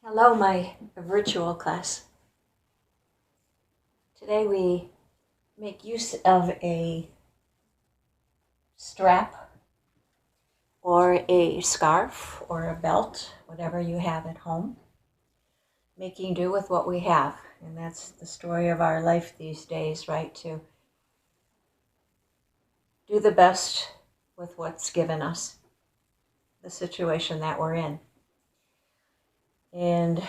Hello, my virtual class. Today we make use of a strap or a scarf or a belt, whatever you have at home, making do with what we have. And that's the story of our life these days, right? To do the best with what's given us, the situation that we're in. And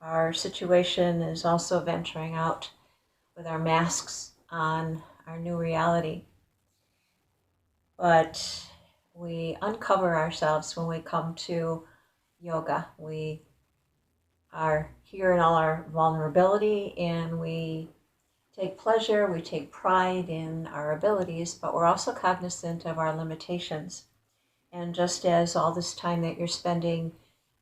our situation is also venturing out with our masks on, our new reality. But we uncover ourselves when we come to yoga. We are here in all our vulnerability, and we take pleasure, we take pride in our abilities, but we're also cognizant of our limitations. And just as all this time that you're spending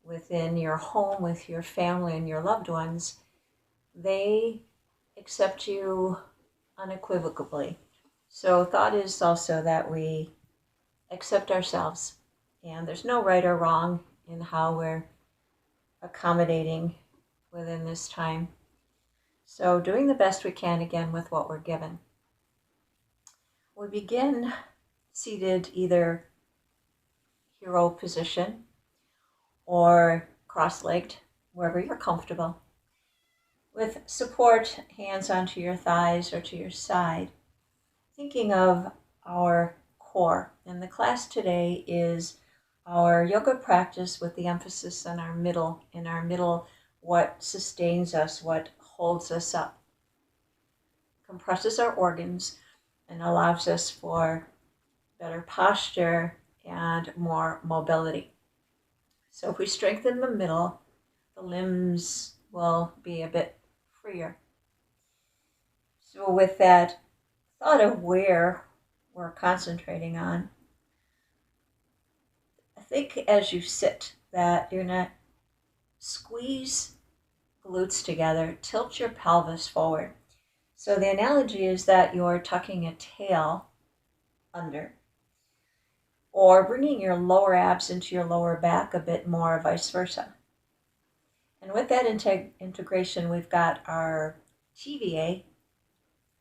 within your home with your family and your loved ones, they accept you unequivocally. So thought is also that we accept ourselves, and there's no right or wrong in how we're accommodating within this time. So doing the best we can again with what we're given. We begin seated, either hero position or cross-legged, wherever you're comfortable, with support, hands onto your thighs or to your side, thinking of our core. And the class today is our yoga practice with the emphasis on our middle. In our middle, what sustains us, what holds us up, compresses our organs, and allows us for better posture and more mobility. So if we strengthen the middle, the limbs will be a bit freer. So with that thought of where we're concentrating on, I think as you sit that you're going to squeeze glutes together, tilt your pelvis forward. So the analogy is that you're tucking a tail under, or bringing your lower abs into your lower back a bit more, vice versa. And with that integration, we've got our TVA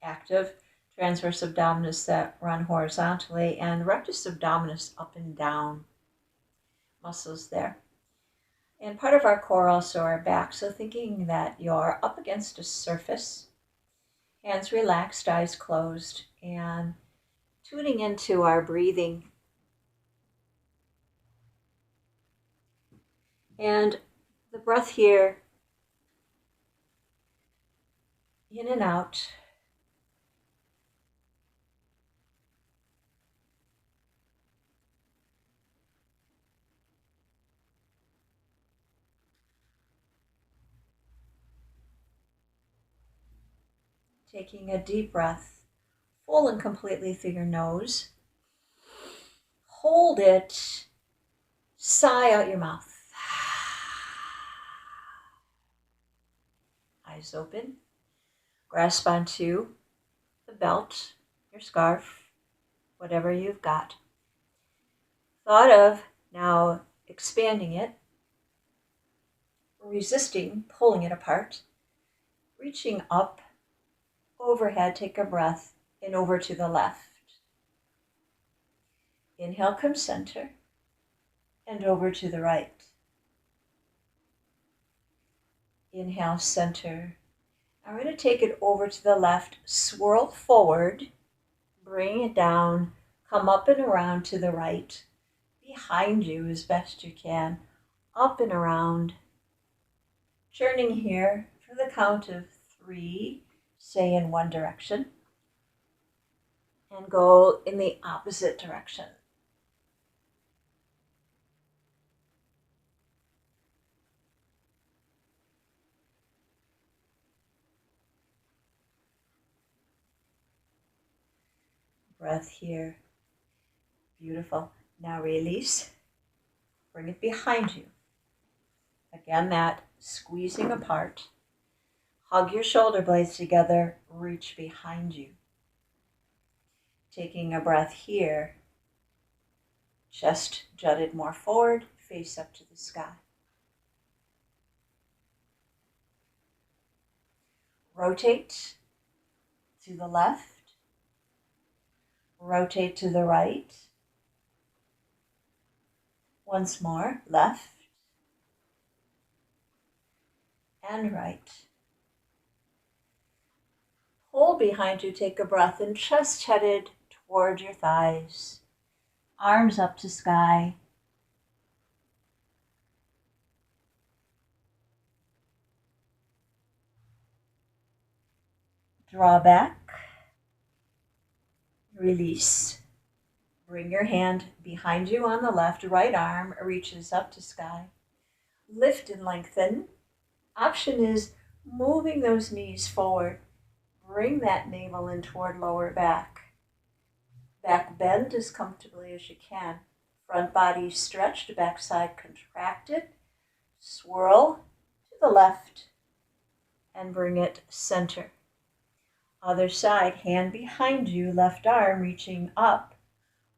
active, transverse abdominis that run horizontally, and rectus abdominis up and down muscles there. And part of our core also our back. So thinking that you're up against a surface, hands relaxed, eyes closed, and tuning into our breathing. And the breath here, in and out. Taking a deep breath, full and completely through your nose. Hold it, sigh out your mouth. Eyes open. Grasp onto the belt, your scarf, whatever you've got. Thought of now expanding it, resisting pulling it apart, reaching up, overhead, take a breath, and over to the left. Inhale, come center, and over to the right. Inhale, center. I'm going to take it over to the left, swirl forward, bring it down, come up and around to the right, behind you as best you can, up and around, churning here for the count of 3, say in one direction, and go in the opposite direction. Breath here. Beautiful. Now release. Bring it behind you. Again, that squeezing apart. Hug your shoulder blades together. Reach behind you. Taking a breath here. Chest jutted more forward. Face up to the sky. Rotate to the left, rotate to the right. Once more, left and right. Hold behind you, take a breath, and chest headed toward your thighs. Arms up to sky. Draw back. Release. Bring your hand behind you on the left. Right arm reaches up to sky. Lift and lengthen. Option is moving those knees forward. Bring that navel in toward lower back. Back bend as comfortably as you can. Front body stretched, backside contracted. Swirl to the left and bring it center. Other side, hand behind you, left arm reaching up.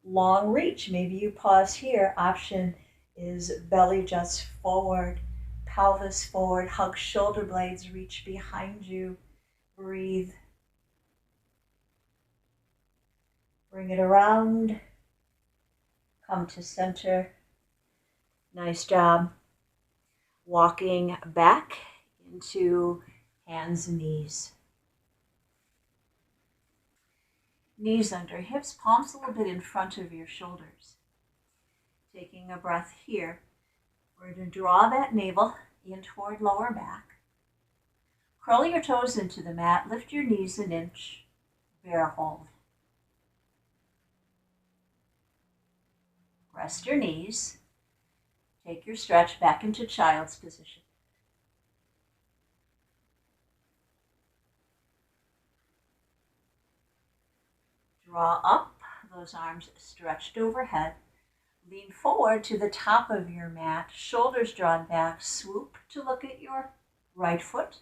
Long reach, maybe you pause here. Option is belly juts forward, pelvis forward, hug shoulder blades, reach behind you. Breathe. Bring it around. Come to center. Nice job. Walking back into hands and knees. Knees under hips, palms a little bit in front of your shoulders. Taking a breath here. We're going to draw that navel in toward lower back. Curl your toes into the mat. Lift your knees an inch. Bear hold. Rest your knees. Take your stretch back into child's position. Draw up, those arms stretched overhead. Lean forward to the top of your mat, shoulders drawn back. Swoop to look at your right foot.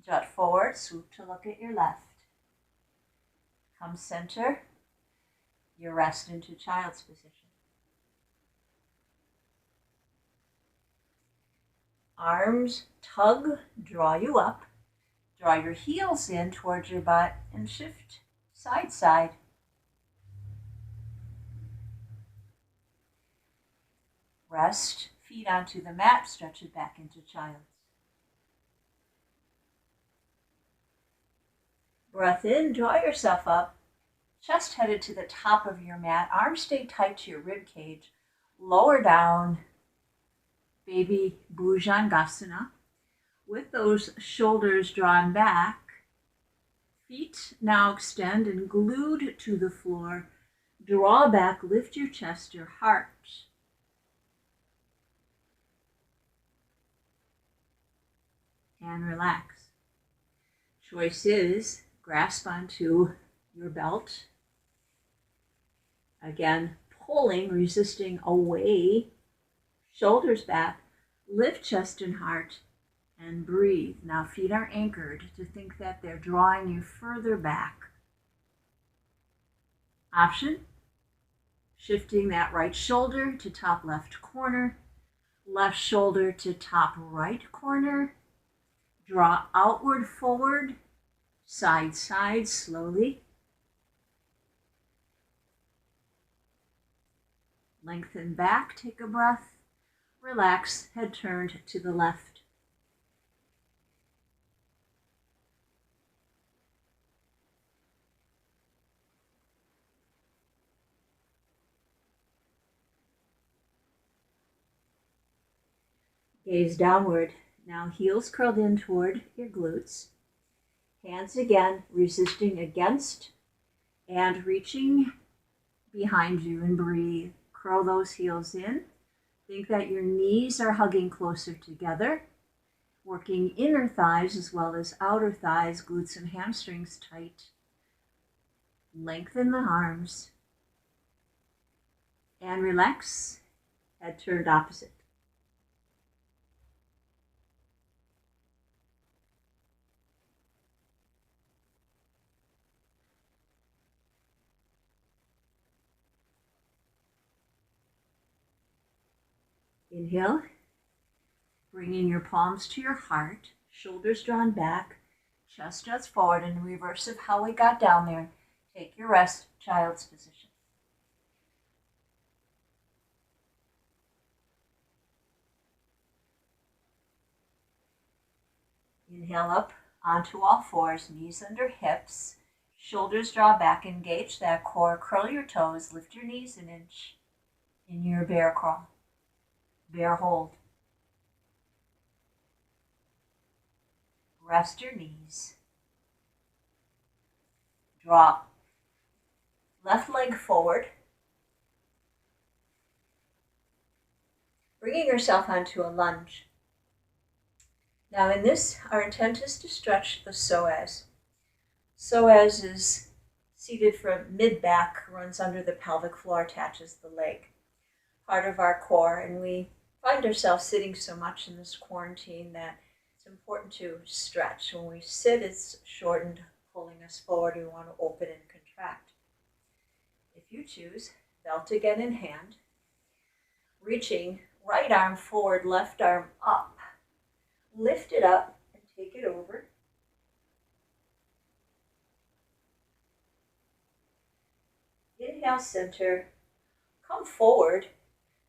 Jut forward, swoop to look at your left. Come center. You rest into child's position. Arms tug, draw you up. Draw your heels in towards your butt and shift side side. Rest, feet onto the mat, stretch it back into child's. Breath in, draw yourself up. Chest headed to the top of your mat. Arms stay tight to your rib cage. Lower down, baby Bhujangasana. With those shoulders drawn back, feet now extend and glued to the floor. Draw back, lift your chest, your heart. And relax. Choice is grasp onto your belt. Again, pulling, resisting away. Shoulders back. Lift chest and heart. And breathe. Now feet are anchored to think that they're drawing you further back. Option, shifting that right shoulder to top left corner. Left shoulder to top right corner. Draw outward, forward, side, side, slowly. Lengthen back, take a breath. Relax, head turned to the left. Gaze downward. Now heels curled in toward your glutes. Hands again, resisting against and reaching behind you, and breathe. Curl those heels in. Think that your knees are hugging closer together. Working inner thighs as well as outer thighs, glutes and hamstrings tight. Lengthen the arms. And relax. Head turned opposite. Inhale, bringing your palms to your heart, shoulders drawn back, Chest juts forward in reverse of how we got down there. Take your rest, child's position. Inhale up onto all fours, knees under hips, shoulders draw back, engage that core, curl your toes, lift your knees an inch in your bear crawl, bear hold. Rest your knees. Drop. Left leg forward. Bringing yourself onto a lunge. Now in this, our intent is to stretch the psoas. Psoas is seated from mid-back, runs under the pelvic floor, attaches the leg. Part of our core, and we find ourselves sitting so much in this quarantine that it's important to stretch. When we sit, it's shortened, pulling us forward. We want to open and contract. If you choose, belt again in hand, reaching right arm forward, left arm up. Lift it up and take it over. Inhale, center. Come forward,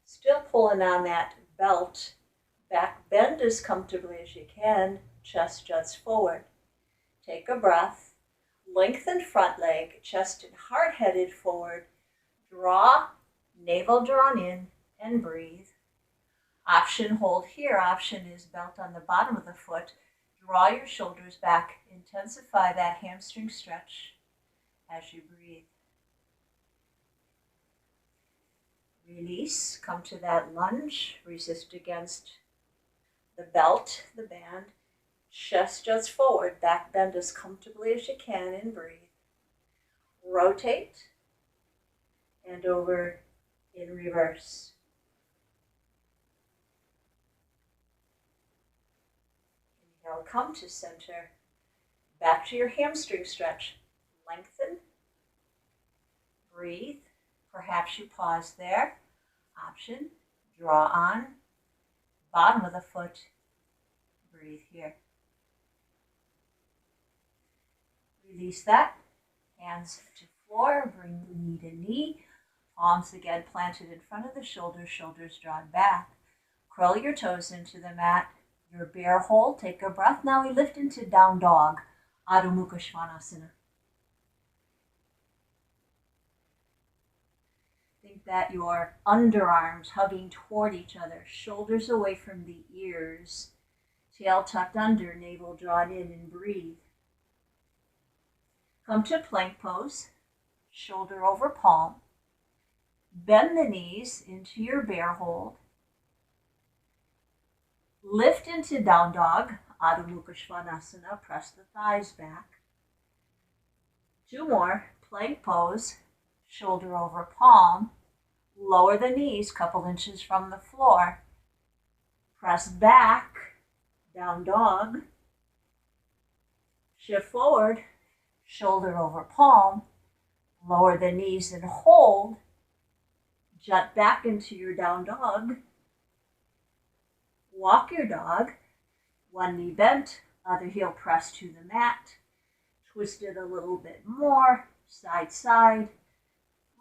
still pulling on that belt. Back bend as comfortably as you can. Chest juts forward. Take a breath. Lengthen front leg, chest and heart headed forward. Draw, navel drawn in, and breathe. Option hold here. Option is belt on the bottom of the foot. Draw your shoulders back. Intensify that hamstring stretch as you breathe. Release. Come to that lunge. Resist against the belt, the band. Chest juts forward. Back bend as comfortably as you can and breathe. Rotate and over in reverse. Inhale, come to center. Back to your hamstring stretch. Lengthen. Breathe. Perhaps you pause there. Option, draw on. Bottom of the foot. Breathe here. Release that. Hands to floor. Bring knee to knee. Palms again planted in front of the shoulders. Shoulders drawn back. Curl your toes into the mat. Your bear hold. Take a breath. Now we lift into down dog. Adho Mukha Svanasana. Think that your underarms hugging toward each other. Shoulders away from the ears. Tail tucked under. Navel drawn in and breathe. Come to plank pose. Shoulder over palm. Bend the knees into your bear hold. Lift into down dog, Adho Mukha Svanasana. Press the thighs back. 2 more. Plank pose. Shoulder over palm. Lower the knees, couple inches from the floor. Press back. Down dog. Shift forward. Shoulder over palm. Lower the knees and hold. Jut back into your down dog. Walk your dog. One knee bent, other heel pressed to the mat. Twist it a little bit more, side, side.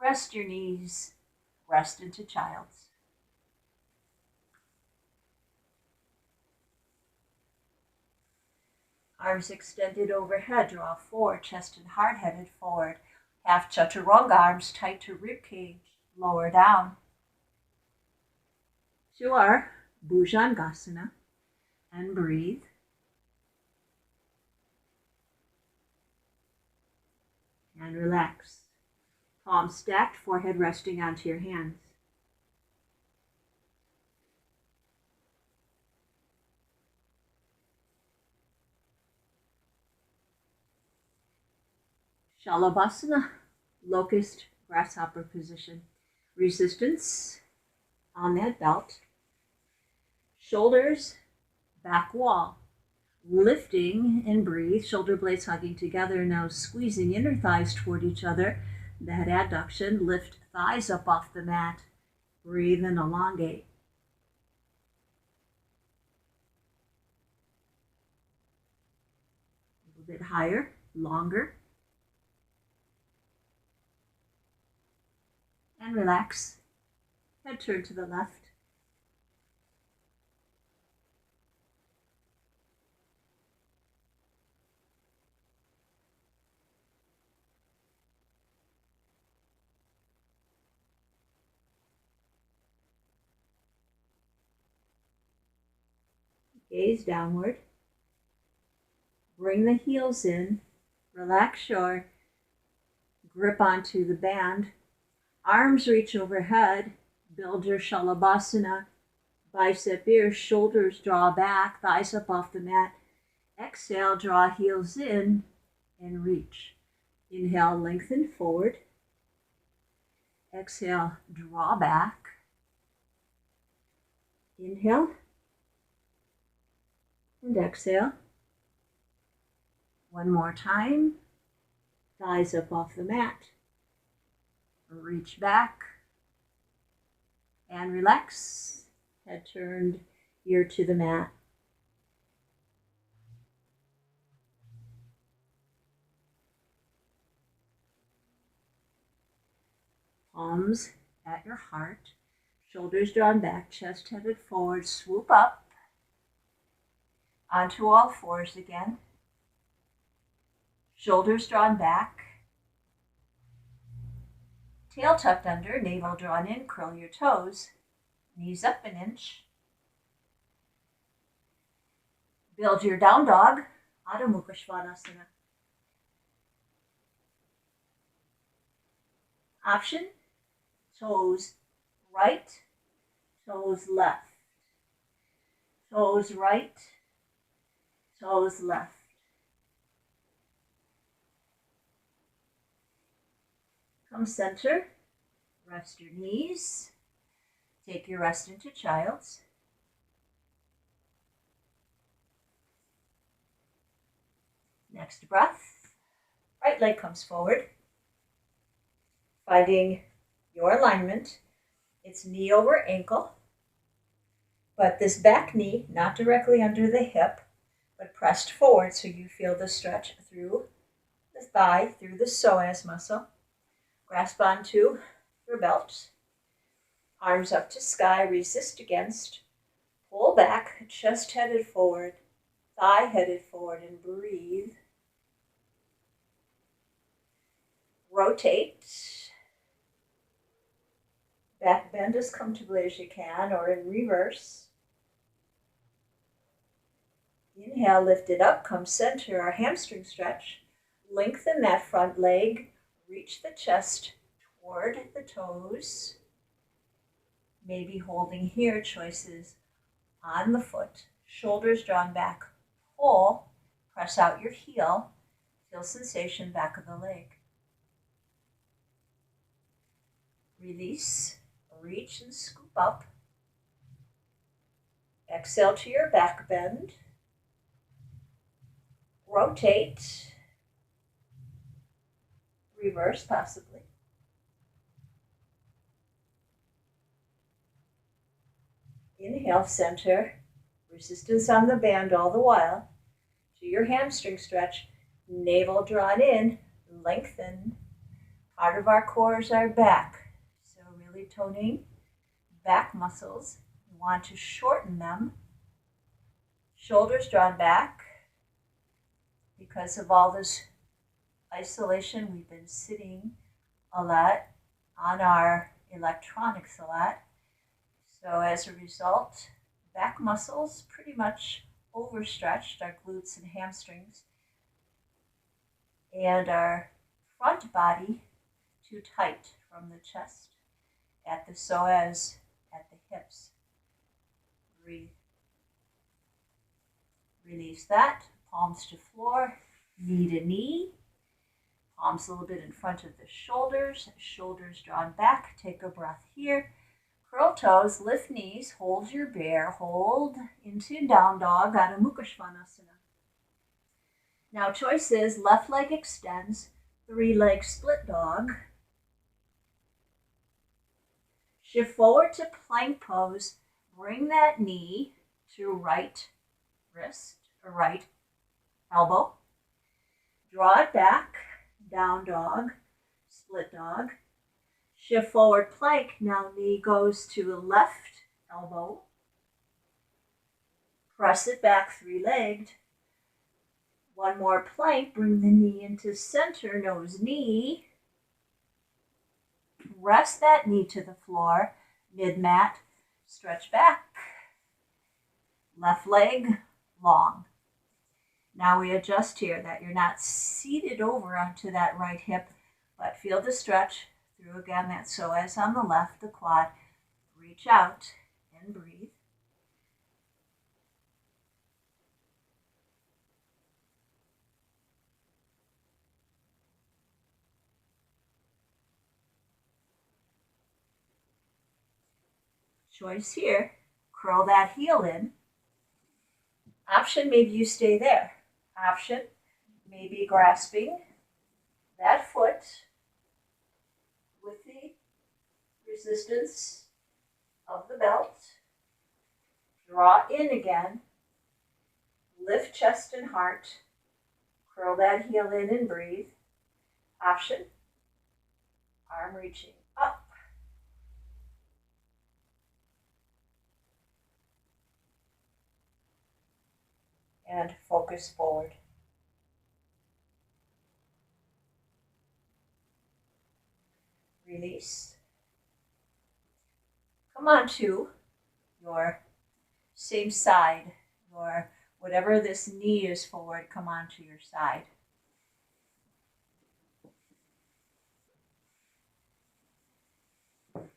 Rest your knees. Rest into child's. Arms extended overhead, draw forward, chest and heart headed forward. Half chaturanga, arms tight to rib cage, lower down. To our Bhujangasana, and breathe. And relax. Palms stacked, forehead resting onto your hands. Shalabhasana, Locust, Grasshopper position. Resistance on that belt. Shoulders, back wall. Lifting and breathe. Shoulder blades hugging together. Now squeezing inner thighs toward each other. That adduction. Lift thighs up off the mat. Breathe and elongate. bit higher, longer. And relax. Head turn to the left. Gaze downward. Bring the heels in. Relax your grip onto the band. Arms reach overhead. Build your Shalabhasana. Bicep ears, shoulders draw back, thighs up off the mat. Exhale, draw heels in and reach. Inhale, lengthen forward. Exhale, draw back. Inhale and exhale. One more time. Thighs up off the mat. Reach back and relax. Head turned, ear to the mat. Palms at your heart. Shoulders drawn back, chest headed forward. Swoop up onto all fours again. Shoulders drawn back. Tail tucked under, navel drawn in, curl your toes. Knees up an inch. Build your down dog, Adho Mukha Svanasana. Option, toes right, toes left. Toes right, toes left. Come center, rest your knees. Take your rest into child's. Next breath, right leg comes forward. Finding your alignment, it's knee over ankle, but this back knee, not directly under the hip, but pressed forward so you feel the stretch through the thigh, through the psoas muscle. Grasp onto your belt. Arms up to sky, resist against. Pull back, chest headed forward, thigh headed forward, and breathe. Rotate. Back bend as comfortably as you can, or in reverse. Inhale, lift it up, come center, our hamstring stretch. Lengthen that front leg, reach the chest toward the toes. Maybe holding here, choices on the foot. Shoulders drawn back, pull, press out your heel, feel sensation back of the leg. Release, reach and scoop up. Exhale to your back bend. Rotate. Reverse possibly. Inhale, center. Resistance on the band all the while. To your hamstring stretch. Navel drawn in. Lengthen. Part of our core is our back. So really toning back muscles. We want to shorten them. Shoulders drawn back. Because of all this isolation, we've been sitting a lot on our electronics a lot. So as a result, back muscles pretty much overstretched, our glutes and hamstrings, and our front body too tight from the chest, at the psoas, at the hips. Breathe. Release that. Palms to floor, knee to knee. Palms a little bit in front of the shoulders. Shoulders drawn back. Take a breath here. Curl toes, lift knees, hold your bear, hold into down dog, Adho Mukha Svanasana. Now choice is left leg extends, 3-leg split dog. Shift forward to plank pose, bring that knee to right wrist or right elbow. Draw it back, down dog, split dog. Shift forward plank, now knee goes to left elbow. Press it back three-legged. One more plank, bring the knee into center, nose knee. Rest that knee to the floor, mid-mat, stretch back. Left leg, long. Now we adjust here that you're not seated over onto that right hip, but feel the stretch through again that psoas on the left, the quad. Reach out and breathe. Choice here, curl that heel in. Option, maybe you stay there. Option, maybe grasping that foot with the resistance of the belt. Draw in again. Lift chest and heart. Curl that heel in and breathe. Option, arm reaching up. And focus forward. Release. Come on to your same side, your whatever this knee is forward, come on to your side.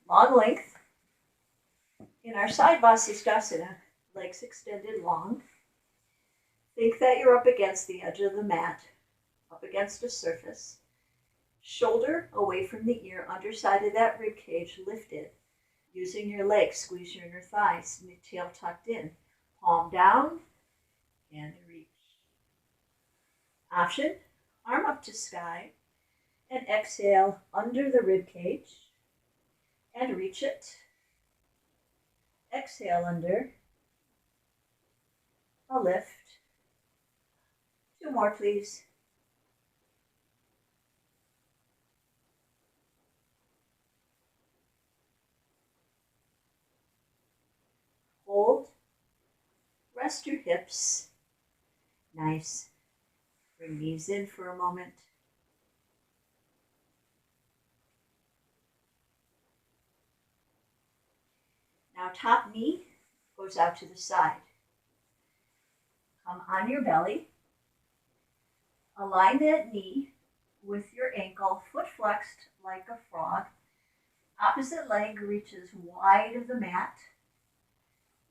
Long length. In our side Bhujangasana, legs extended long. Think that you're up against the edge of the mat, up against a surface. Shoulder away from the ear, underside of that rib cage lifted. Using your legs, squeeze your inner thighs, tail tucked in. Palm down and reach. Option, arm up to sky and exhale under the rib cage and reach it. Exhale under. A lift. Two more, please. Hold. Rest your hips. Nice. Bring knees in for a moment. Now top knee goes out to the side. Come on your belly. Align that knee with your ankle, foot flexed like a frog. Opposite leg reaches wide of the mat.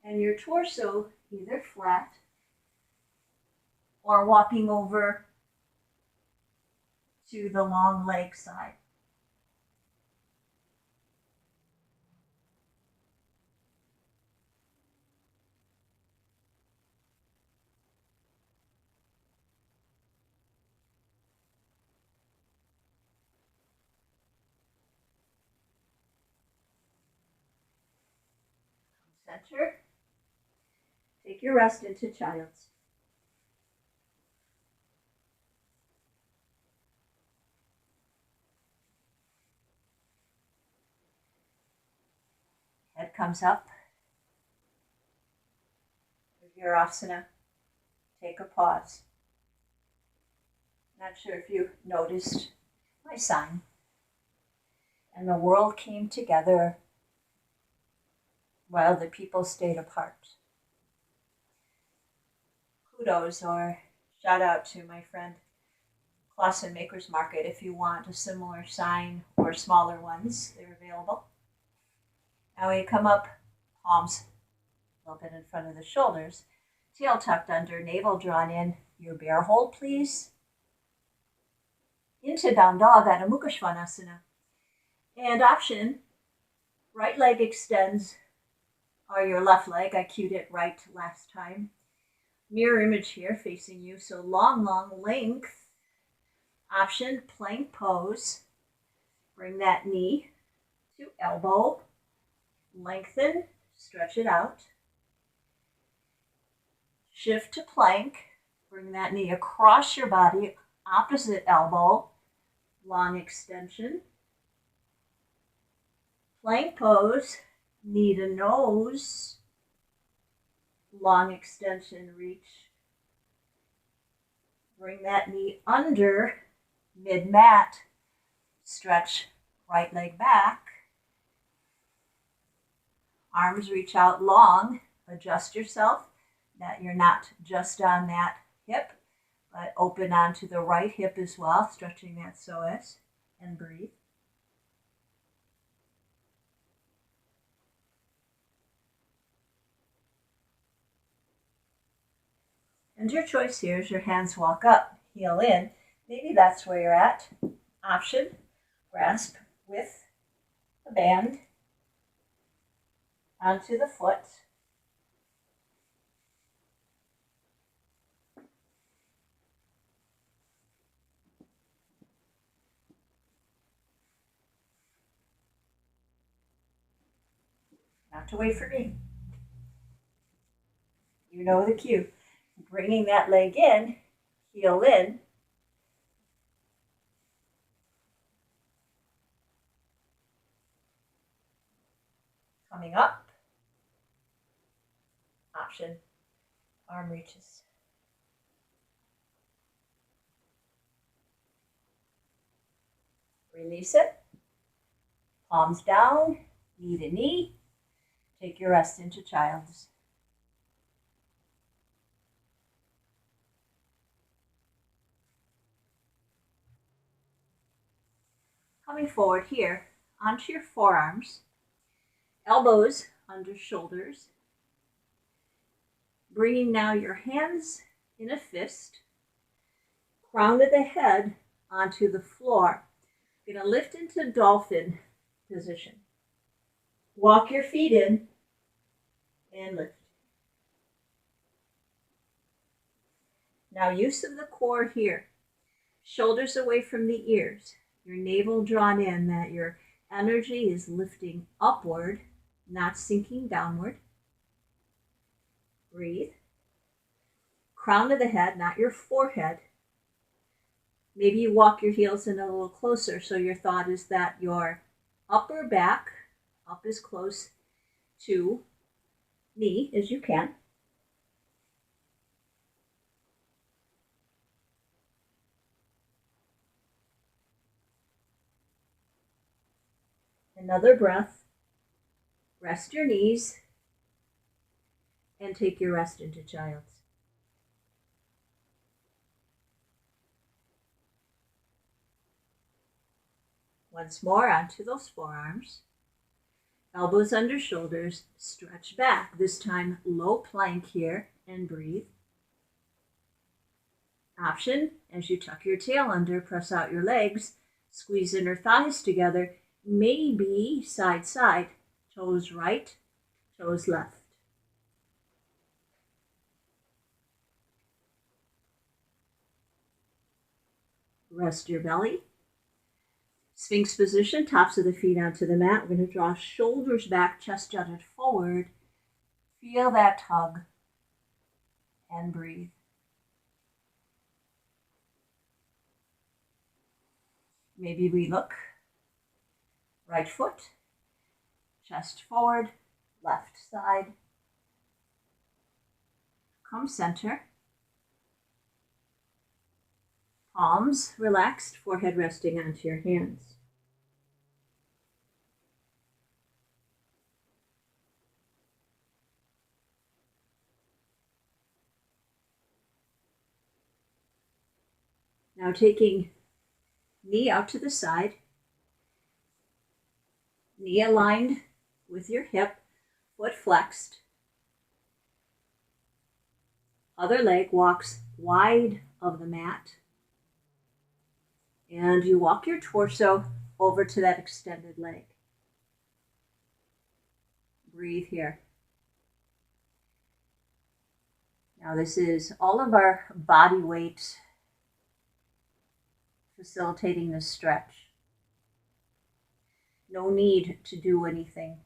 And your torso either flat or walking over to the long leg side. Center. Take your rest into child's. Head comes up. Virasana. Take a pause. Not sure if you noticed my sign. And the world came together while the people stayed apart. Kudos or shout out to my friend Clausen Maker's Market. If you want a similar sign or smaller ones, they're available. Now we come up, palms a little bit in front of the shoulders, tail tucked under, navel drawn in. Your bear hold, please. Into down dog at a Mukha Svanasana. And option, right leg extends, or your left leg. I cued it right last time. Mirror image here facing you, so long length. Option, plank pose. Bring that knee to elbow. Lengthen, stretch it out. Shift to plank. Bring that knee across your body Opposite elbow, long extension. Plank pose, knee to nose, long extension, reach. Bring that knee under mid-mat. Stretch right leg back. Arms reach out long. Adjust yourself that you're not just on that hip, but open onto the right hip as well, stretching that psoas, and breathe. And your choice here is your hands walk up, heel in. Maybe that's where you're at. Option, grasp with the band onto the foot. Not to wait for me. You know the cue. Bringing that leg in, heel in. Coming up. Option, arm reaches. Release it. Palms down, knee to knee. Take your rest into child's. Coming forward here, onto your forearms, elbows under shoulders. Bringing now your hands in a fist, crown of the head onto the floor. You're going to lift into dolphin position. Walk your feet in and lift. Now use of the core here. Shoulders away from the ears. Your navel drawn in, that your energy is lifting upward, not sinking downward. Breathe. Crown of the head, not your forehead. Maybe you walk your heels in a little closer, so your thought is that your upper back, up as close to knee as you can. Another breath. Rest your knees and take your rest into child's. Once more onto those forearms. Elbows under shoulders, stretch back. This time low plank here and breathe. Option, as you tuck your tail under, press out your legs, squeeze inner thighs together, maybe side side, toes right, toes left. Rest your belly. Sphinx position, tops of the feet onto the mat. We're going to draw shoulders back, chest jutted forward. Feel that tug and breathe. Maybe we look. Right foot, chest forward, left side. Come center. Palms relaxed, forehead resting onto your hands. Now taking knee out to the side, knee aligned with your hip, foot flexed. Other leg walks wide of the mat. And you walk your torso over to that extended leg. Breathe here. Now this is all of our body weight facilitating this stretch. No need to do anything.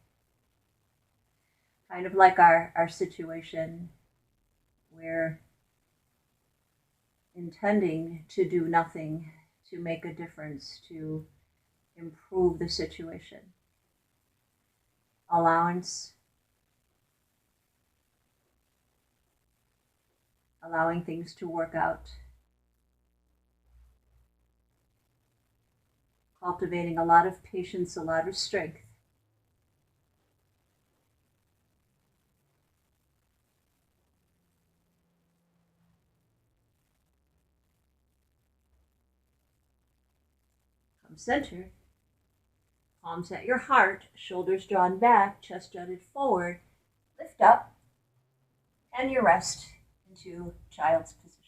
Kind of like our situation where intending to do nothing, to make a difference, to improve the situation. Allowance, allowing things to work out. Cultivating a lot of patience, a lot of strength. Come center. Palms at your heart, shoulders drawn back, chest jutted forward. Lift up, and you rest into child's position.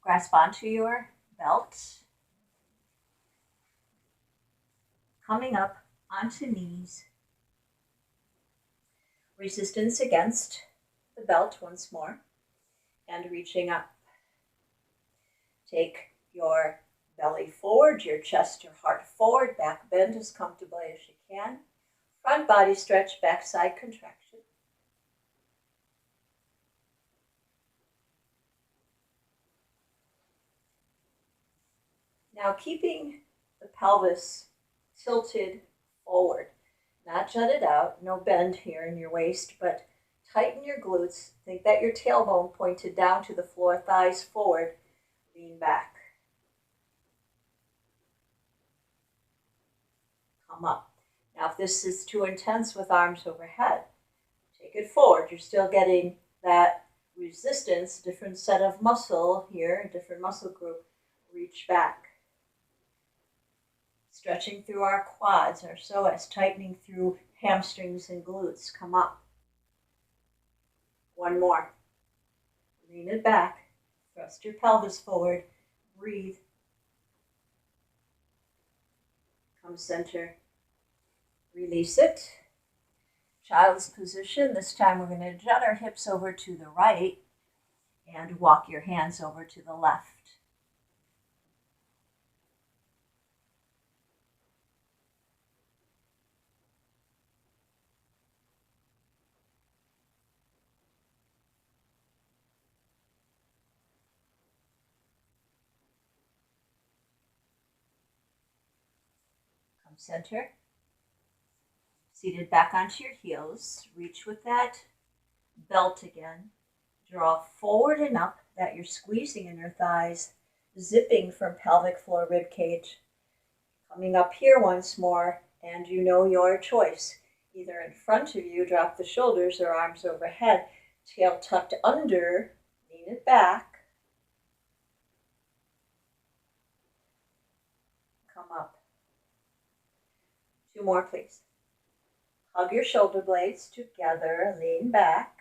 Grasp onto your belt. Coming up onto knees. Resistance against the belt once more. And reaching up. Take your belly forward, your chest, your heart forward. Back bend as comfortably as you can. Front body stretch, backside contraction. Now keeping the pelvis tilted forward, not jutted out, no bend here in your waist, but tighten your glutes. Think that your tailbone pointed down to the floor, thighs forward, lean back. Come up. Now if this is too intense with arms overhead, take it forward. You're still getting that resistance, different set of muscle here, different muscle group. Reach back. Stretching through our quads, our psoas, tightening through hamstrings and glutes. Come up. One more. Lean it back. Thrust your pelvis forward. Breathe. Come center. Release it. Child's position. This time we're going to jut our hips over to the right and walk your hands over to the left. Come center. Seated back onto your heels. Reach with that belt again. Draw forward and up that you're squeezing in your thighs, zipping from pelvic floor rib cage. Coming up here once more, and you know your choice. Either in front of you, drop the shoulders or arms overhead, tail tucked under, lean it back. Come up. Two more, please. Hug your shoulder blades together, lean back.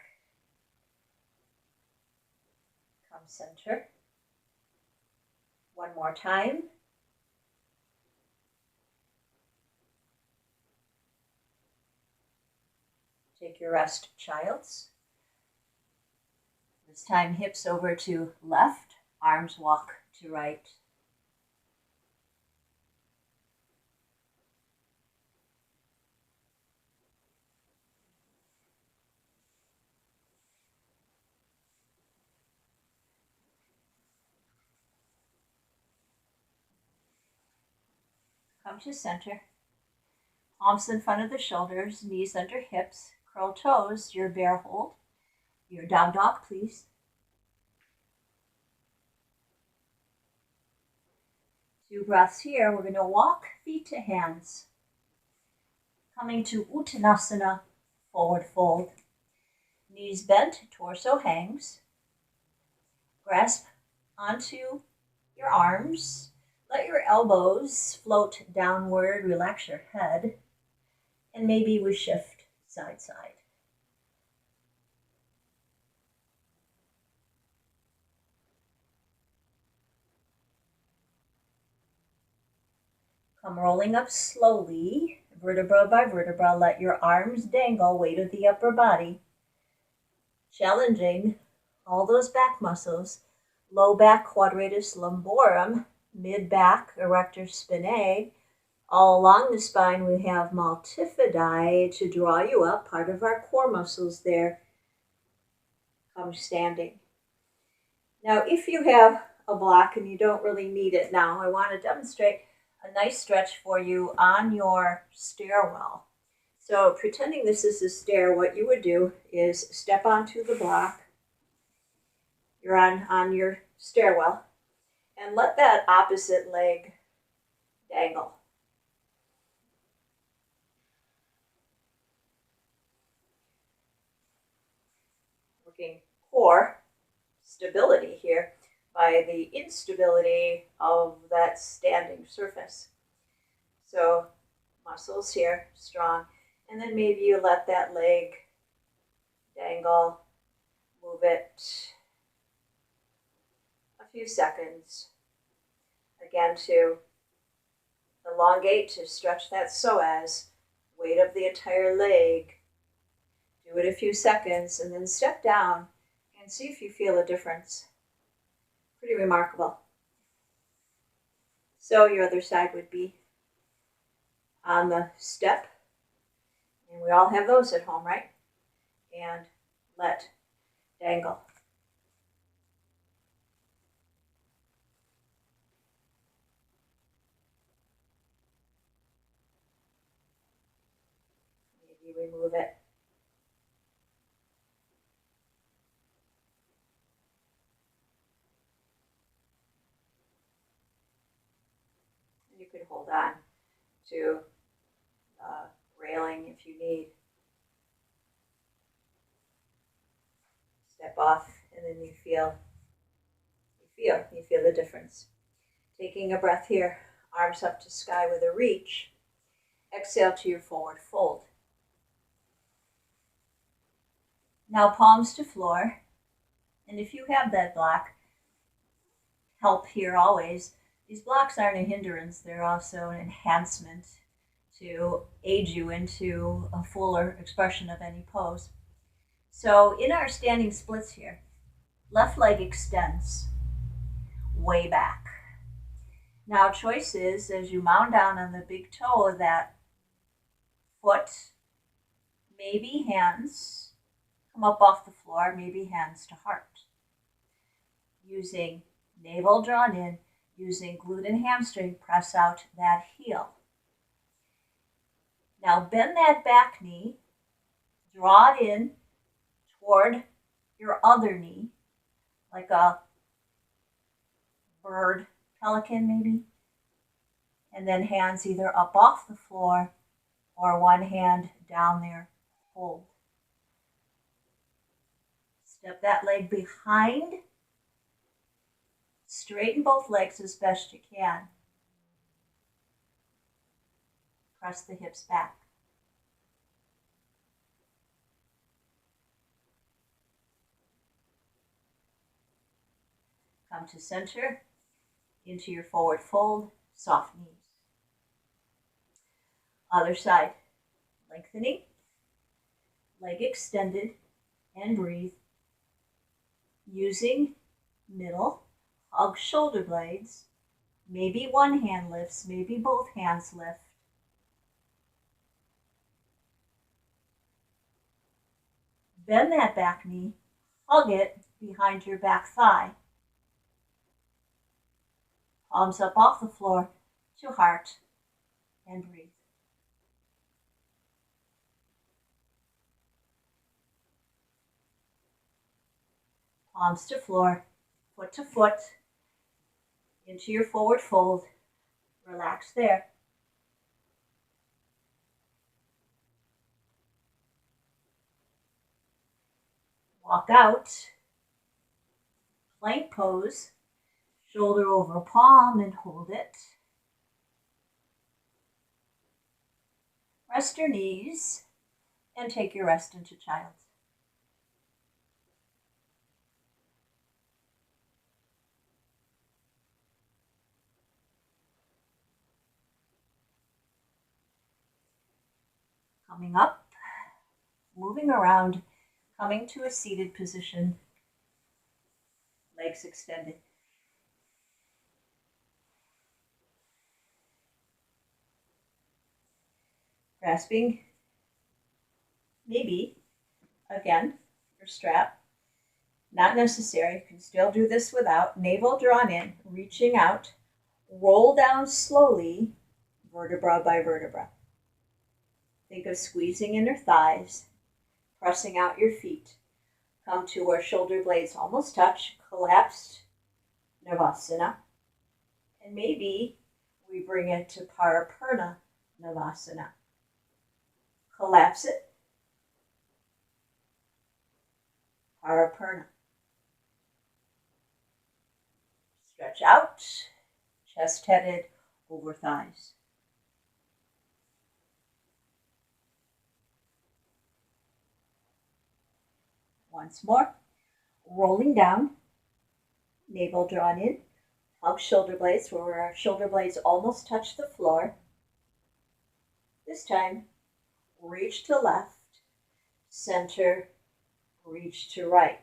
Come center. One more time. Take your rest, child's. This time hips over to left, arms walk to right. Come to center. Palms in front of the shoulders, knees under hips, curl toes, your bear hold. Your down dog, please. Two breaths here. We're going to walk feet to hands. Coming to Uttanasana, forward fold. Knees bent, torso hangs. Grasp onto your arms. Let your elbows float downward, relax your head, and maybe we shift side side. Come rolling up slowly, vertebra by vertebra. Let your arms dangle, weight of the upper body. Challenging all those back muscles, low back quadratus lumborum, mid back erector spinae, All along the spine, we have multifidi to draw you up. Part of our core muscles there come standing. Now, if you have a block and you don't really need it now, I want to demonstrate a nice stretch for you on your stairwell. So pretending this is a stair, what you would do is step onto the block. You're on your stairwell, and let that opposite leg dangle. Working core stability here by the instability of that standing surface. So muscles here, strong. And then maybe you let that leg dangle, move it a few seconds. Again, to elongate, to stretch that psoas, weight of the entire leg. Do it a few seconds and then step down and see if you feel a difference. Pretty remarkable. So your other side would be on the step. And we all have those at home, right? And let dangle. Maybe remove it. You could hold on to the railing if you need. Step off, and then you feel the difference. Taking a breath here, arms up to sky with a reach. Exhale to your forward fold. Now palms to floor, and if you have that block, help here always. These blocks aren't a hindrance, they're also an enhancement to aid you into a fuller expression of any pose. So in our standing splits here, left leg extends way back. Now choice is, as you mount down on the big toe of that foot, maybe hands come up off the floor, maybe hands to heart. Using navel drawn in, using glute and hamstring, press out that heel. Now bend that back knee, draw it in toward your other knee, like a bird, pelican maybe. And then hands either up off the floor or one hand down there, hold. Step that leg behind. Straighten both legs as best you can. Press the hips back. Come to center, into your forward fold, soft knees. Other side, lengthening, leg extended, and breathe. Using middle, hug shoulder blades. Maybe one hand lifts, maybe both hands lift. Bend that back knee, hug it behind your back thigh. Palms up off the floor to heart, and breathe. Palms to floor, foot to foot, into your forward fold. Relax there. Walk out, plank pose, shoulder over palm and hold it. Rest your knees and take your rest into child's. Coming up, moving around, coming to a seated position, legs extended. Grasping, maybe, again, your strap. Not necessary. You can still do this without. Navel drawn in, reaching out. Roll down slowly, vertebra by vertebra. Think of squeezing in your thighs, pressing out your feet. Come to where shoulder blades almost touch, collapsed Navasana. And maybe we bring it to Pranayama. Collapse it. Pranayama. Stretch out, chest headed over thighs. Once more, rolling down, navel drawn in, hug shoulder blades where our shoulder blades almost touch the floor. This time, reach to left, center, reach to right,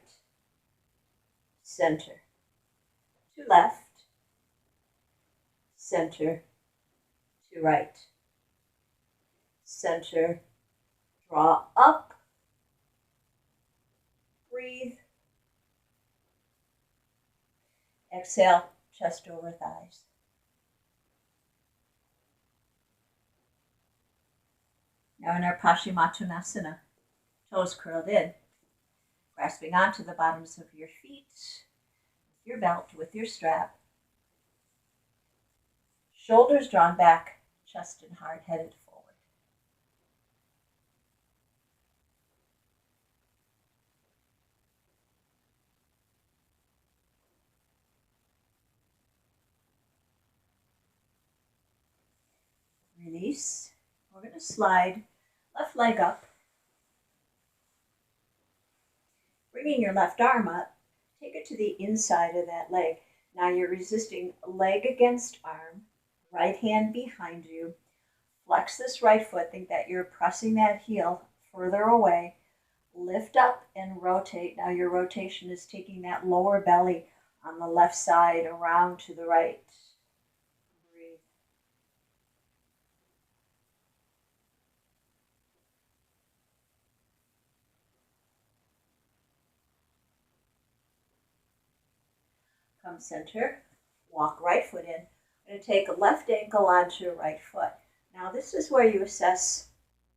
center, to left, center, to right, center, draw up, breathe, exhale, chest over thighs. Now in our Paschimottanasana, toes curled in, grasping onto the bottoms of your feet, your belt with your strap, shoulders drawn back, chest and heart headed forward. Release. We're going to slide left leg up, bringing your left arm up, take it to the inside of that leg. Now you're resisting leg against arm, right hand behind you. Flex this right foot, think that you're pressing that heel further away. Lift up and rotate. Now your rotation is taking that lower belly on the left side around to the right. Breathe. Come center, walk right foot in. I'm going to take a left ankle onto your right foot. Now this is where you assess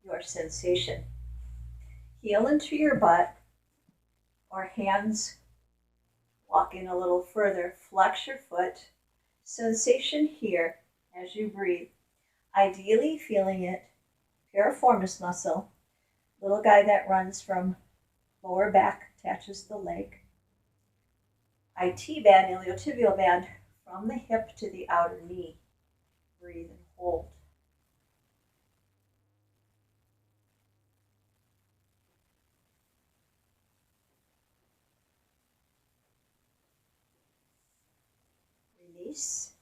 your sensation. Heel into your butt or hands walk in a little further. Flex your foot. Sensation here as you breathe. Ideally feeling it, piriformis muscle, little guy that runs from lower back, attaches the leg. IT band, iliotibial band, from the hip to the outer knee. Breathe and hold. Release.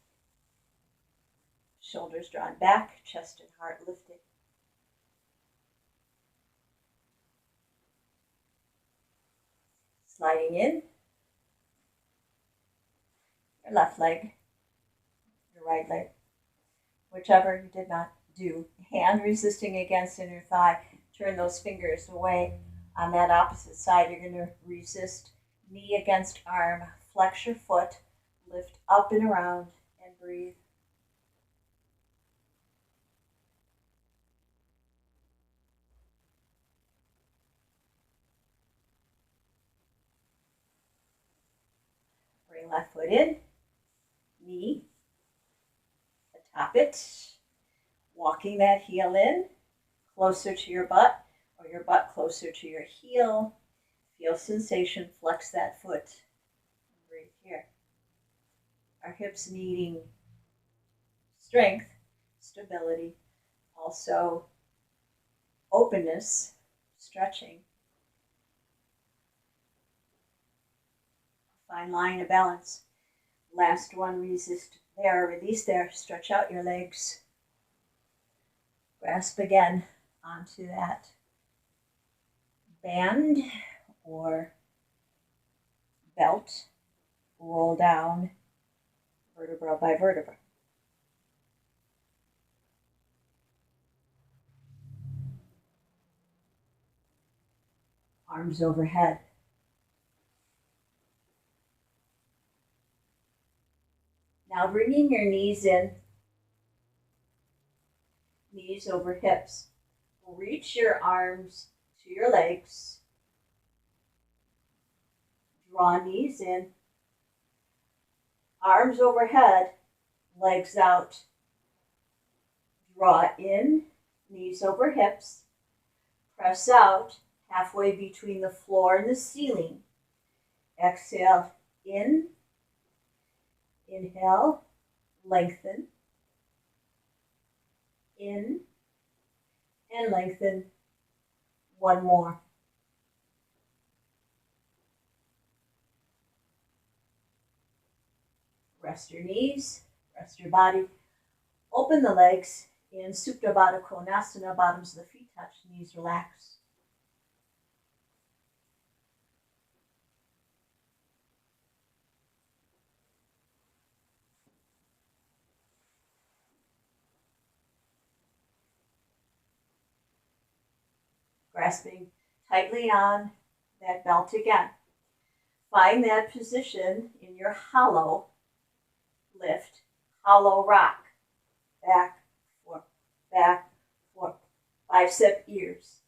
Shoulders drawn back, chest and heart lifted. Sliding in. Your left leg, your right leg, whichever you did not do. Hand resisting against inner thigh. Turn those fingers away. On that opposite side, you're going to resist knee against arm. Flex your foot, lift up and around, and breathe. Bring left foot in, knee atop it, walking that heel in, closer to your butt, or your butt closer to your heel. Feel sensation, flex that foot. Breathe here. Our hips needing strength, stability, also openness, stretching. Fine line of balance. Last one, resist there, release there, stretch out your legs. Grasp again onto that band or belt. Roll down vertebra by vertebra. Arms overhead. Now bringing your knees in, knees over hips. Reach your arms to your legs. Draw knees in, arms overhead, legs out. Draw in, knees over hips. Press out, halfway between the floor and the ceiling. Exhale in, inhale, lengthen, in, and lengthen. One more. Rest your knees, rest your body. Open the legs in Supta Baddha Konasana, bottoms of the feet touch, knees relax. Grasping tightly on that belt again. Find that position in your hollow lift, hollow rock. Back, forth, bicep ears.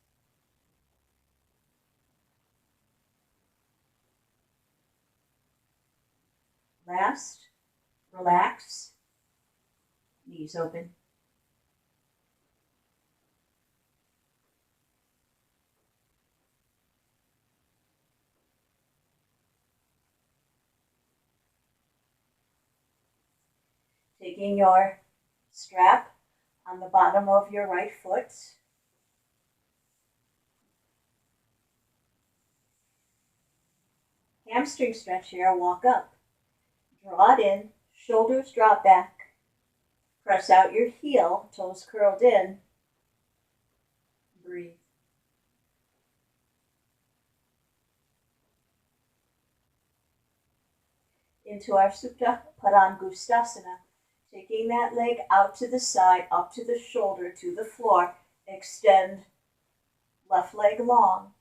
Last, relax, knees open. Taking your strap on the bottom of your right foot. Hamstring stretch here, walk up. Draw it in, shoulders drop back. Press out your heel, toes curled in. Breathe. Into our Supta Padangustasana. Taking that leg out to the side, up to the shoulder, to the floor. Extend left leg long.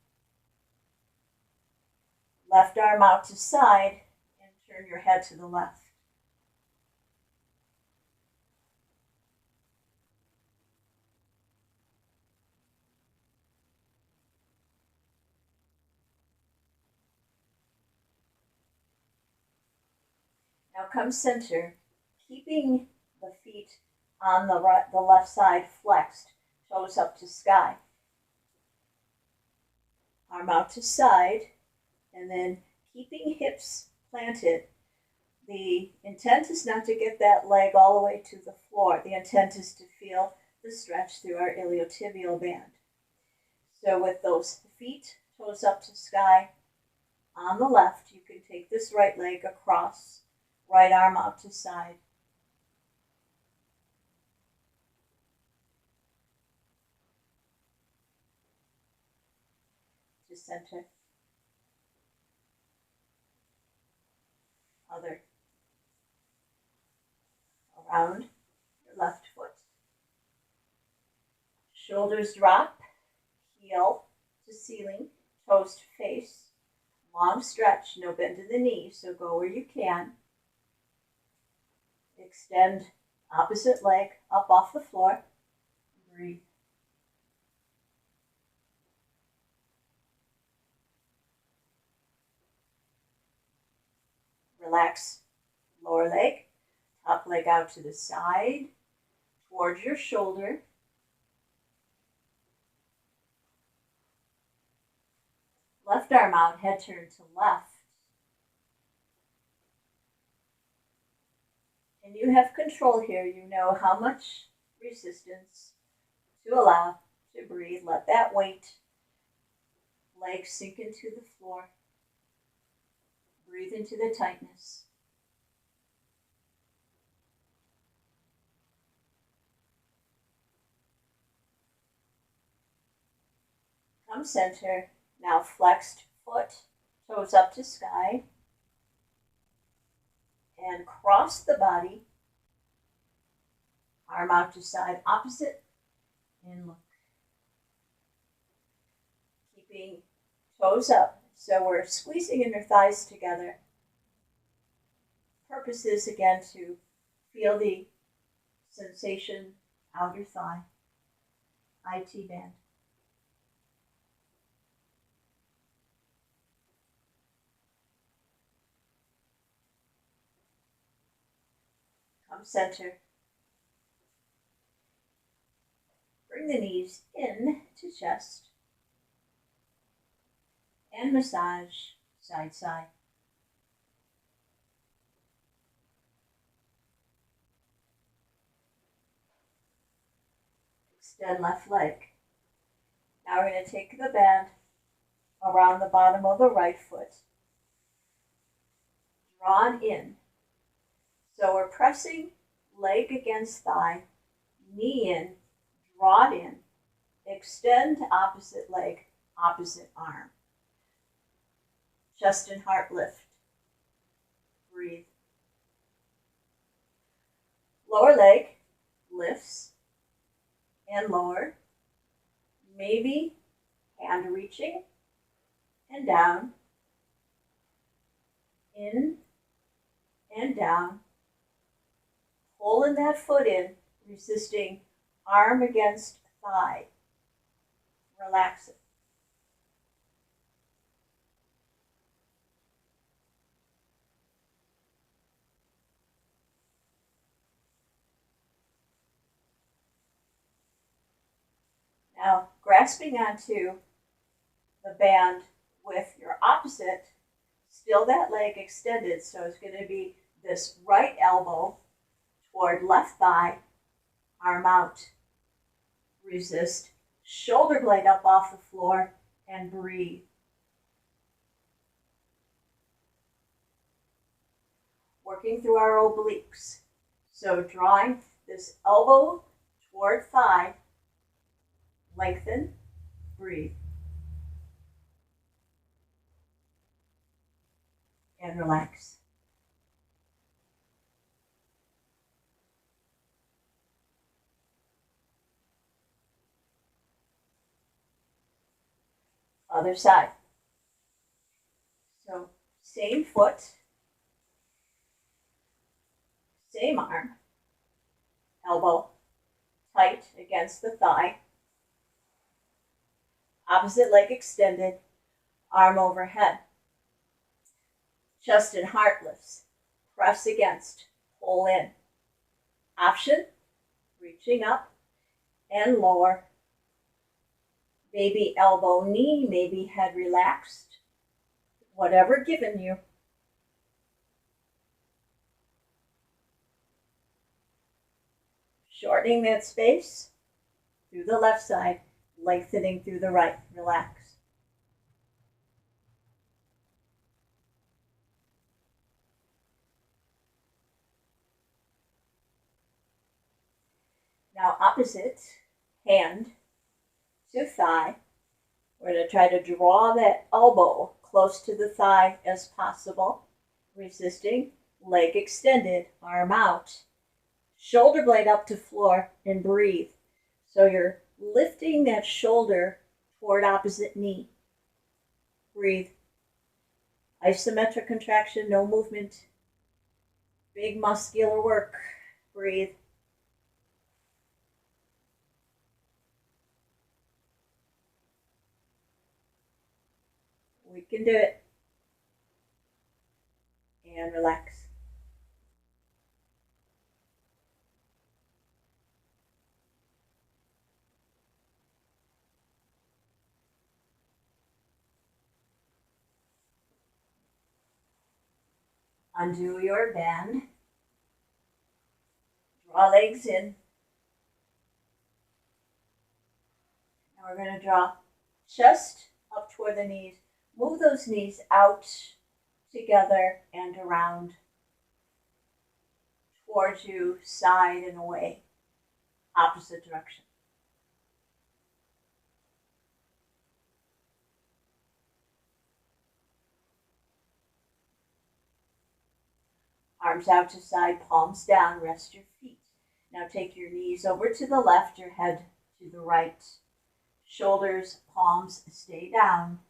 Left arm out to side and turn your head to the left. Now come center, keeping the feet on the left side flexed, toes up to sky. Arm out to side, and then keeping hips planted. The intent is not to get that leg all the way to the floor. The intent is to feel the stretch through our iliotibial band. So with those feet, toes up to sky, on the left, you can take this right leg across, right arm out to side. To center. Other. Around your left foot. Shoulders drop, heel to ceiling, toes to face. Long stretch, no bend in the knees, so go where you can. Extend opposite leg up off the floor. Breathe. Relax lower leg, top leg out to the side, towards your shoulder. Left arm out, head turned to left. And you have control here. You know how much resistance to allow to breathe. Let that weight, legs sink into the floor. Breathe into the tightness. Come center. Now flexed foot, toes up to sky. And cross the body. Arm out to side, opposite. And look. Keeping Toes up. So we're squeezing inner thighs together. Purpose is again to feel the sensation, outer thigh, IT band. Come center. Bring the knees in to chest. And massage side side. Extend left leg. Now we're going to take the band around the bottom of the right foot. Drawn in. So we're pressing leg against thigh, knee in, draw it in, extend opposite leg, opposite arm. Chest and heart lift. Breathe. Lower leg lifts and lower. Maybe hand reaching and down. In and down. Pulling that foot in, resisting arm against thigh. Relax it. Now, grasping onto the band with your opposite, still that leg extended, so it's going to be this right elbow toward left thigh, arm out. Resist, shoulder blade up off the floor, and breathe. Working through our obliques. So drawing this elbow toward thigh, lengthen, breathe. And relax. Other side. So same foot, same arm, elbow tight against the thigh, opposite leg extended, arm overhead. Chest and heart lifts, press against, pull in. Option, reaching up and lower. Maybe elbow, knee, maybe head relaxed. Whatever given you. Shortening that space through the left side, lengthening through the right. Relax. Now opposite hand to thigh. We're going to try to draw that elbow close to the thigh as possible. Resisting, leg extended, arm out. Shoulder blade up to floor and breathe. So you're lifting that shoulder toward opposite knee. Breathe. Isometric contraction, no movement. Big muscular work. Breathe. We can do it. And relax. Undo your band. Draw legs in. Now we're going to draw chest up toward the knees. Move those knees out together and around towards you, side and away, opposite direction. Arms out to side, palms down, rest your feet. Now take your knees over to the left, your head to the right. Shoulders, palms stay down.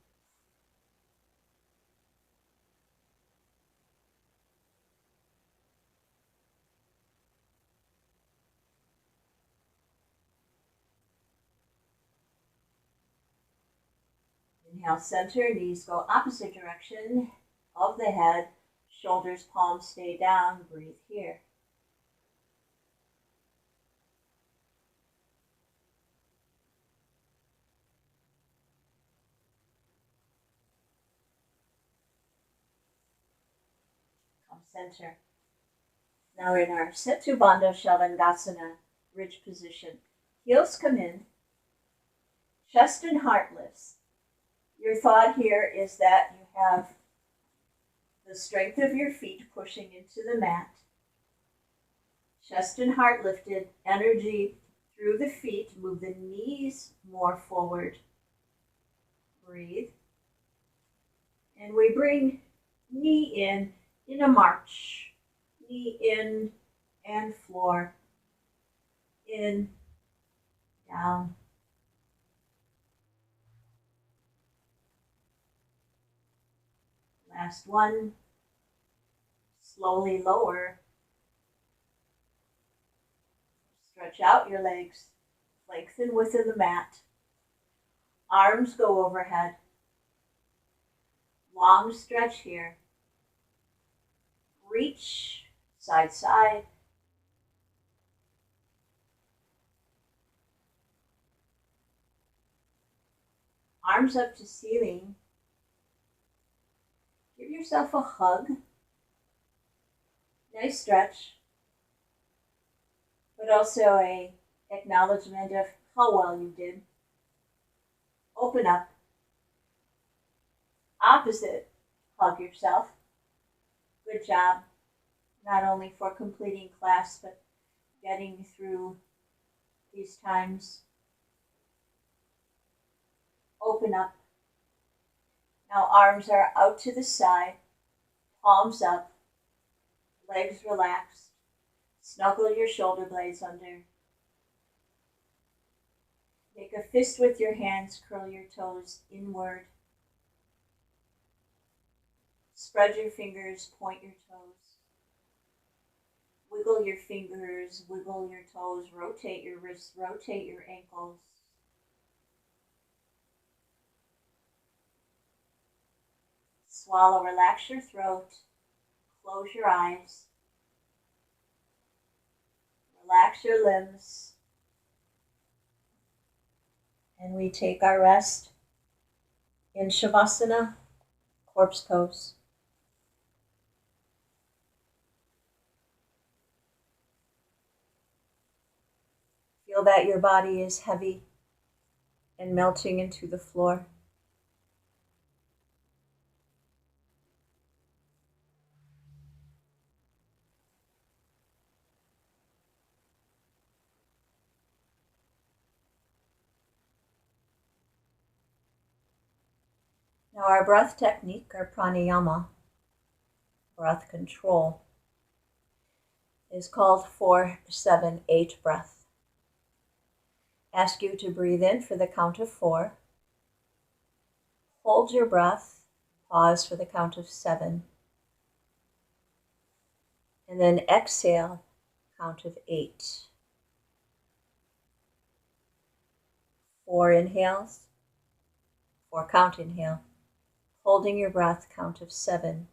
Inhale, center, knees go opposite direction of the head, shoulders, palms stay down, breathe here. Come center. Now we're in our Setu Bandha Svanasana, ridge position. Heels come in, chest and heart lifts. Your thought here is that you have the strength of your feet pushing into the mat. Chest and heart lifted, energy through the feet, move the knees more forward. Breathe. And we bring knee in a march. Knee in and floor. In, down. Last one. Slowly lower. Stretch out your legs. Lengthen within the mat. Arms go overhead. Long stretch here. Reach side side. Arms up to ceiling. Give yourself a hug. Nice stretch. But also a acknowledgement of how well you did. Open up. Opposite. Hug yourself. Good job. Not only for completing class, but getting through these times. Open up. Now arms are out to the side. Palms up. Legs relaxed. Snuggle your shoulder blades under. Make a fist with your hands. Curl your toes inward. Spread your fingers. Point your toes. Wiggle your fingers. Wiggle your toes. Rotate your wrists. Rotate your ankles. Swallow. Relax your throat. Close your eyes. Relax your limbs. And we take our rest in Shavasana, corpse pose. Feel that your body is heavy and melting into the floor. Now our breath technique, our pranayama, breath control, is called 4-7-8 breath. Ask you to breathe in for the count of 4. Hold your breath, pause for the count of 7. And then exhale, count of 8. 4 inhales, 4 count inhale. Holding your breath, count of 7.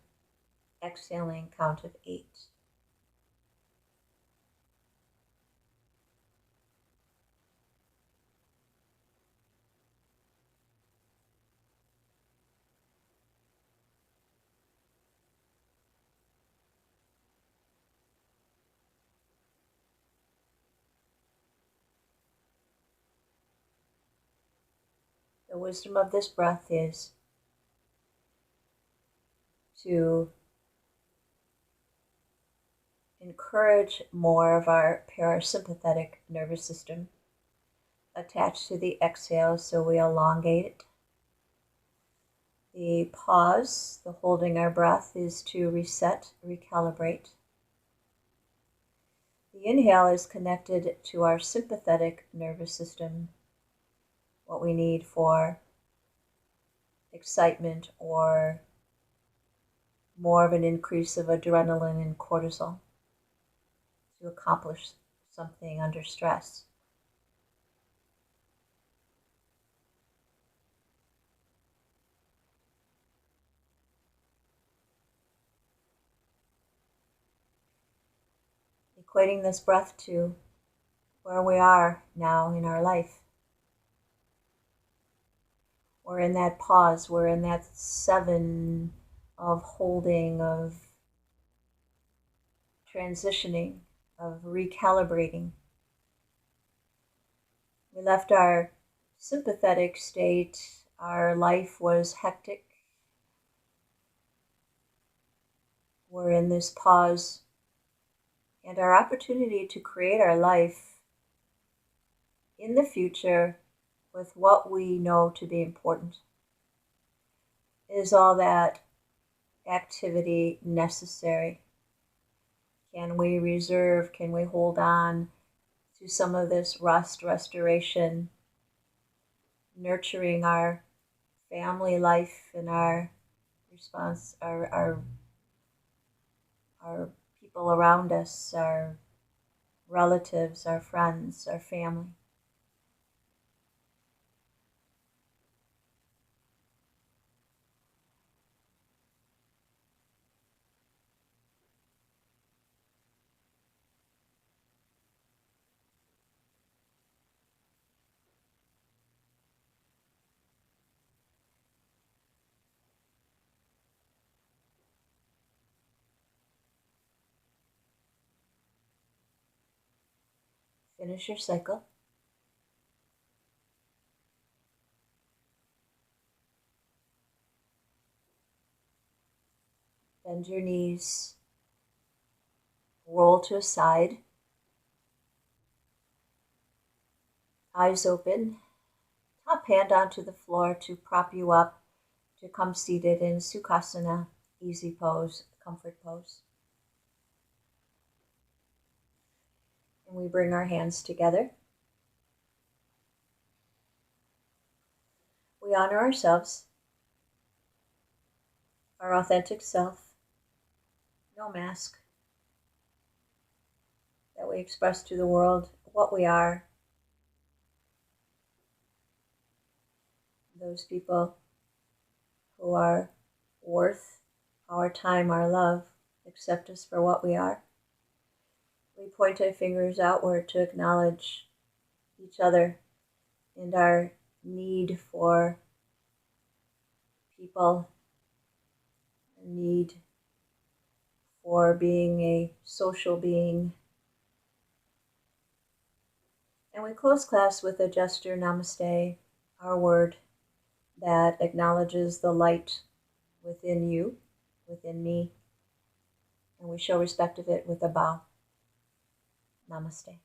Exhaling, count of 8. The wisdom of this breath is to encourage more of our parasympathetic nervous system attached to the exhale, so we elongate it. The pause, the holding our breath, is to reset, recalibrate. The inhale is connected to our sympathetic nervous system, what we need for excitement or more of an increase of adrenaline and cortisol to accomplish something under stress. equating this breath to where we are now in our life. We're in that pause, we're in that 7 of holding, of transitioning, of recalibrating. We left our sympathetic state, our life was hectic. We're in this pause, and our opportunity to create our life in the future with what we know to be important. Is all that activity necessary? Can we reserve, can we hold on to some of this rest, restoration, nurturing our family life and our response, our people around us, our relatives, our friends, our family? Finish your cycle. Bend your knees, roll to a side, eyes open, top hand onto the floor to prop you up, to come seated in Sukhasana, easy pose, comfort pose. And we bring our hands together. We honor ourselves, our authentic self, no mask, that we express to the world what we are. Those people who are worth our time, our love, accept us for what we are. We point our fingers outward to acknowledge each other and our need for people, a need for being a social being. And we close class with a gesture, Namaste, our word that acknowledges the light within you, within me, and we show respect of it with a bow. Namaste.